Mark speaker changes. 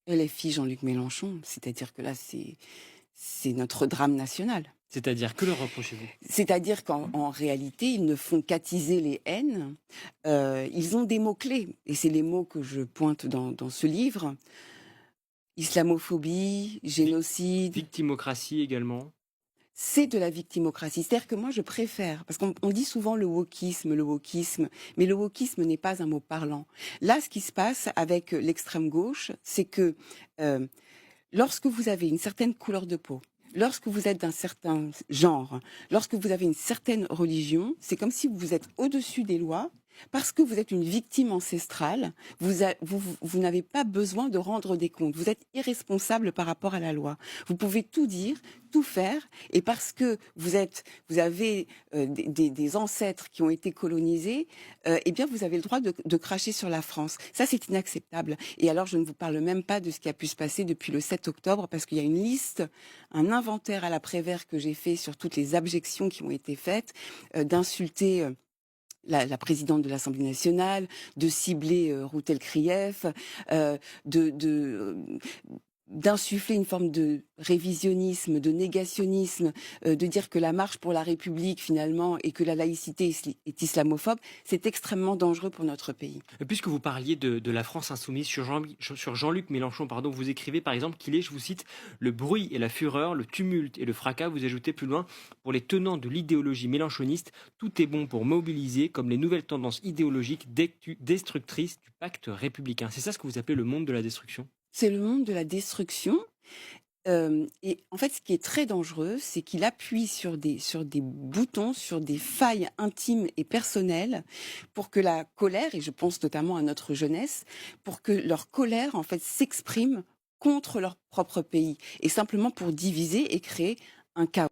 Speaker 1: LFI, Jean-Luc Mélenchon, c'est-à-dire que là, c'est notre drame national.
Speaker 2: C'est-à-dire, que leur reprochez-vous?
Speaker 1: C'est-à-dire qu'en réalité, ils ne font qu'attiser les haines. Ils ont des mots-clés et c'est les mots que je pointe dans ce livre: islamophobie,
Speaker 2: Vic
Speaker 1: génocide.
Speaker 2: victimocratie également?
Speaker 1: C'est de la victimocratie. C'est-à-dire que moi, je préfère, parce qu'on dit souvent le wokisme, mais le wokisme n'est pas un mot parlant. Là, ce qui se passe avec l'extrême gauche, c'est que euh, lorsque vous avez une certaine couleur de peau, lorsque vous êtes d'un certain genre, lorsque vous avez une certaine religion, c'est comme si vous êtes au-dessus des lois. Parce que vous êtes une victime ancestrale, vous n'avez pas besoin de rendre des comptes. Vous êtes irresponsable par rapport à la loi. Vous pouvez tout dire, tout faire, et parce que vous avez des ancêtres qui ont été colonisés, eh bien vous avez le droit de cracher sur la France. Ça, c'est inacceptable. Et alors, je ne vous parle même pas de ce qui a pu se passer depuis le 7 octobre, parce qu'il y a une liste, un inventaire à la Prévert que j'ai fait sur toutes les abjections qui ont été faites, d'insulter la présidente de l'Assemblée nationale, de cibler Routel Krief, de d'insuffler une forme de révisionnisme, de négationnisme, de dire que la marche pour la République finalement et que la laïcité est islamophobe, c'est extrêmement dangereux pour notre pays.
Speaker 2: Et puisque vous parliez de la France insoumise sur Jean-Luc Mélenchon, pardon, vous écrivez par exemple qu'il est, je vous cite: «Le bruit et la fureur, le tumulte et le fracas», vous ajoutez plus loin: «Pour les tenants de l'idéologie mélenchoniste, tout est bon pour mobiliser comme les nouvelles tendances idéologiques destructrices du pacte républicain». C'est ça ce que vous appelez le monde de la destruction?
Speaker 1: C'est le monde de la destruction. Et en fait, ce qui est très dangereux, c'est qu'il appuie sur des boutons, sur des failles intimes et personnelles pour que la colère, et je pense notamment à notre jeunesse, pour que leur colère, en fait, s'exprime contre leur propre pays et simplement pour diviser et créer un chaos.